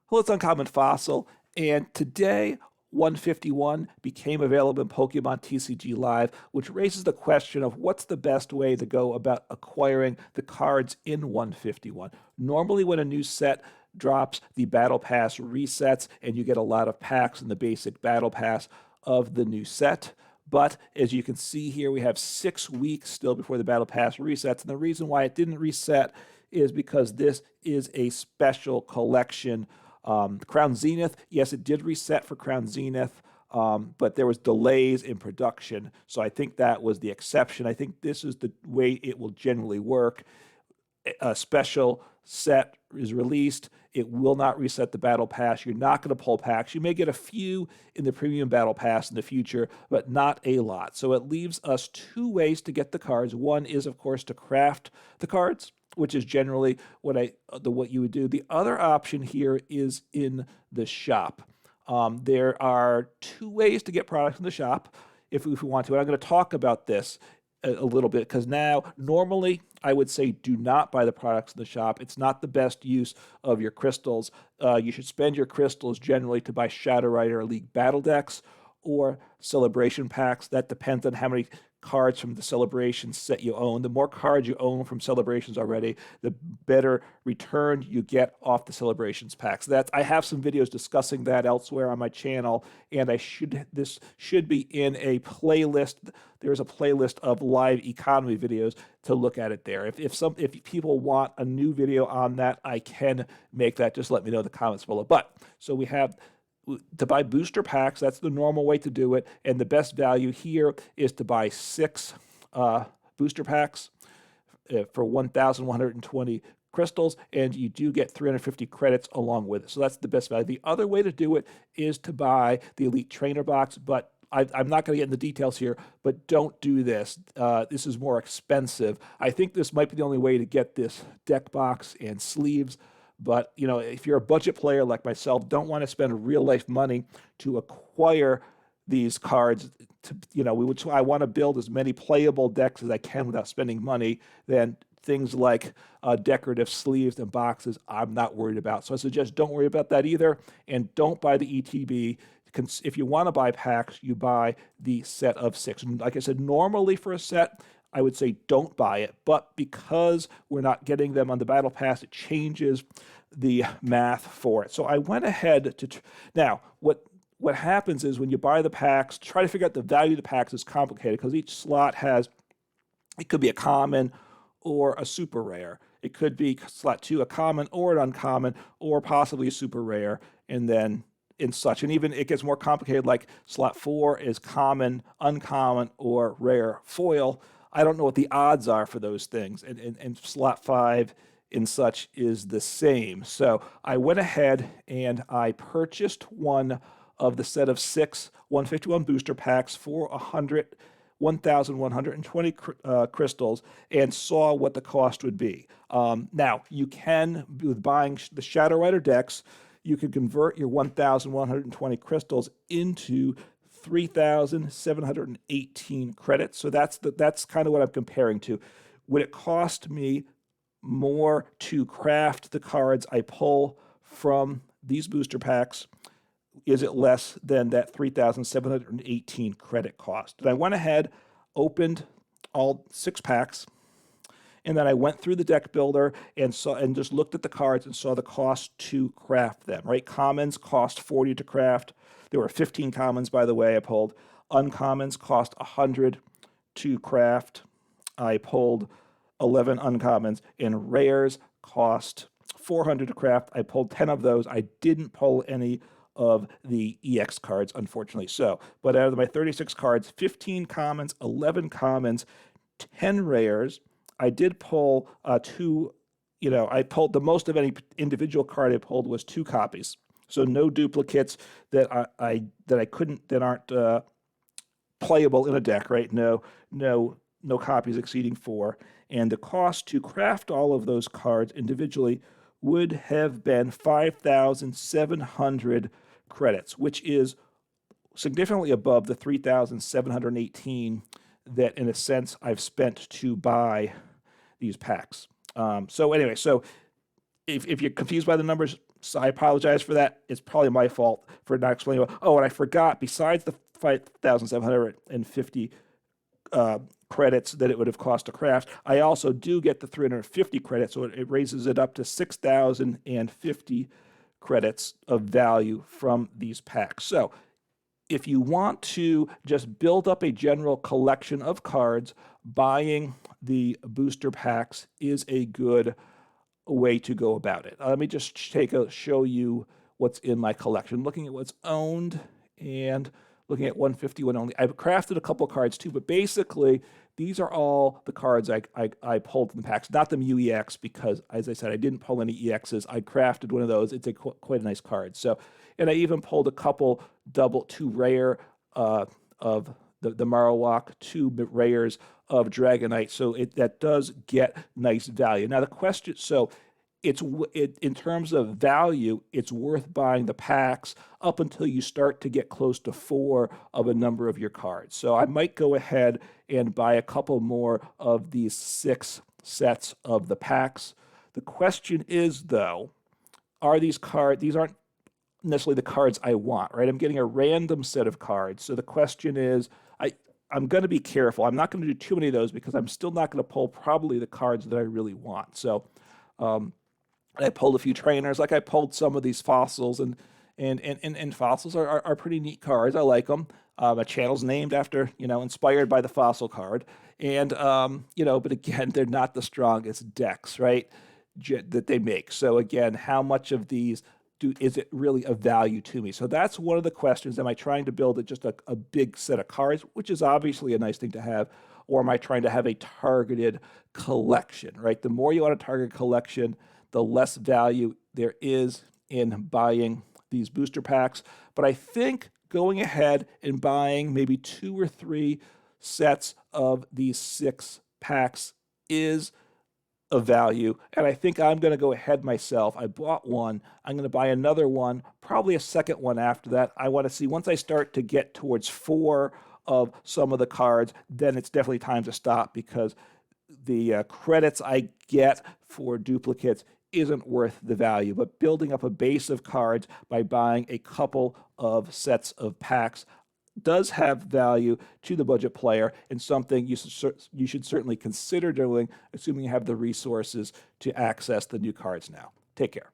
Well, it's Uncommon Fossil, and today 151 became available in Pokemon TCG Live, which raises the question of what's the best way to go about acquiring the cards in 151. Normally, when a new set drops, the Battle Pass resets, and you get a lot of packs in the basic Battle Pass of the new set. But as you can see here, we have 6 weeks still before the Battle Pass resets. And the reason why it didn't reset is because this is a special collection. Crown Zenith, yes, it did reset for Crown Zenith, but there was delays in production. So I think that was the exception. I think this is the way it will generally work. A special set is released. It will not reset the Battle Pass. You're not going to pull packs. You may get a few in the Premium Battle Pass in the future, but not a lot. So it leaves us 2 ways to get the cards. One is, of course, to craft the cards, which is generally what you would do. The other option here is in the shop. There are 2 ways to get products in the shop if we want to. And I'm going to talk about this a little bit because now normally I would say do not buy the products in the shop. It's not the best use of your crystals. You should spend your crystals generally to buy Shadow Rider League battle decks or celebration packs. That depends on how many cards from the celebrations set you own. The more cards you own from celebrations already, the better return you get off the celebrations packs. I have some videos discussing that elsewhere on my channel, and this should be in a playlist. There's a playlist of live economy videos to look at it there. If people want a new video on that, I can make that. Just let me know in the comments below. But so we have to buy booster packs. That's the normal way to do it. And the best value here is to buy 6 booster packs for 1,120 crystals, and you do get 350 credits along with it. So that's the best value. The other way to do it is to buy the Elite Trainer box, but I'm not going to get into details here, but don't do this. This is more expensive. I think this might be the only way to get this deck box and sleeves. But, if you're a budget player like myself, don't want to spend real life money to acquire these cards. I want to build as many playable decks as I can without spending money. Then things like decorative sleeves and boxes, I'm not worried about. So I suggest don't worry about that either. And don't buy the ETB. If you want to buy packs, you buy the set of 6. And like I said, normally for a set, I would say don't buy it, but because we're not getting them on the Battle Pass, it changes the math for it. So I went ahead to now what happens is when you buy the packs, try to figure out the value of the packs is complicated because each slot it could be a common or a super rare. It could be slot 2 a common or an uncommon or possibly a super rare, and then in such. And even it gets more complicated, like slot 4 is common, uncommon, or rare foil. I don't know what the odds are for those things. And slot 5 in such is the same. So I went ahead and I purchased one of the set of 6 151 booster packs for 1,120 crystals and saw what the cost would be. Now, you can, with buying the Shadow Rider decks, you can convert your 1,120 crystals into 3,718 credits. So that's kind of what I'm comparing to. Would it cost me more to craft the cards I pull from these booster packs? Is it less than that 3,718 credit cost? And I went ahead, opened all 6 packs, and then I went through the deck builder and just looked at the cards and saw the cost to craft them. Right, commons cost 40 to craft. There were 15 commons, by the way, I pulled. Uncommons cost 100 to craft. I pulled 11 uncommons. And rares cost 400 to craft. I pulled 10 of those. I didn't pull any of the EX cards, unfortunately. But out of my 36 cards, 15 commons, 11 commons, 10 rares. I did pull 2. I pulled the most of any individual card I pulled was 2 copies. So no duplicates that aren't playable in a deck, right? No copies exceeding 4. And the cost to craft all of those cards individually would have been 5,700 credits, which is significantly above the 3,718 that, in a sense, I've spent to buy these packs. So if you're confused by the numbers, so I apologize for that. It's probably my fault for not explaining. Oh, and I forgot, besides the 5,750 credits that it would have cost to craft, I also do get the 350 credits, so it raises it up to 6,050 credits of value from these packs. So if you want to just build up a general collection of cards, buying the booster packs is a good way to go about it. Let me just show you what's in my collection. Looking at what's owned and looking at 151 only. I've crafted a couple cards too, but basically these are all the cards I pulled from the packs, not the Mew EX, because as I said, I didn't pull any EXs. I crafted one of those. It's quite a nice card. So, and I even pulled a couple two rare of the Marowak, two rares of Dragonite. So that does get nice value. Now the question, so in terms of value, it's worth buying the packs up until you start to get close to 4 of a number of your cards. So I might go ahead and buy a couple more of these 6 sets of the packs. The question is, though, are these aren't necessarily the cards I want, right? I'm getting a random set of cards. So the question is, I'm going to be careful. I'm not going to do too many of those because I'm still not going to pull probably the cards that I really want. So I pulled a few trainers, like I pulled some of these fossils, and fossils are pretty neat cards. I like them. A channel's named after, inspired by the fossil card. And, but again, they're not the strongest decks, right, that they make. So again, how much of these is it really of value to me? So that's one of the questions. Am I trying to build just a big set of cards, which is obviously a nice thing to have, or am I trying to have a targeted collection, right? The more you want a targeted collection, the less value there is in buying these booster packs. But I think going ahead and buying maybe 2 or 3 sets of these 6 packs is of value, and I think I'm going to go ahead myself. I bought one. I'm going to buy another one, probably a second one after that. I want to see, once I start to get towards 4 of some of the cards, then it's definitely time to stop, because the credits I get for duplicates isn't worth the value. But building up a base of cards by buying a couple of sets of packs does have value to the budget player, and something you should certainly consider doing, assuming you have the resources to access the new cards now. Take care.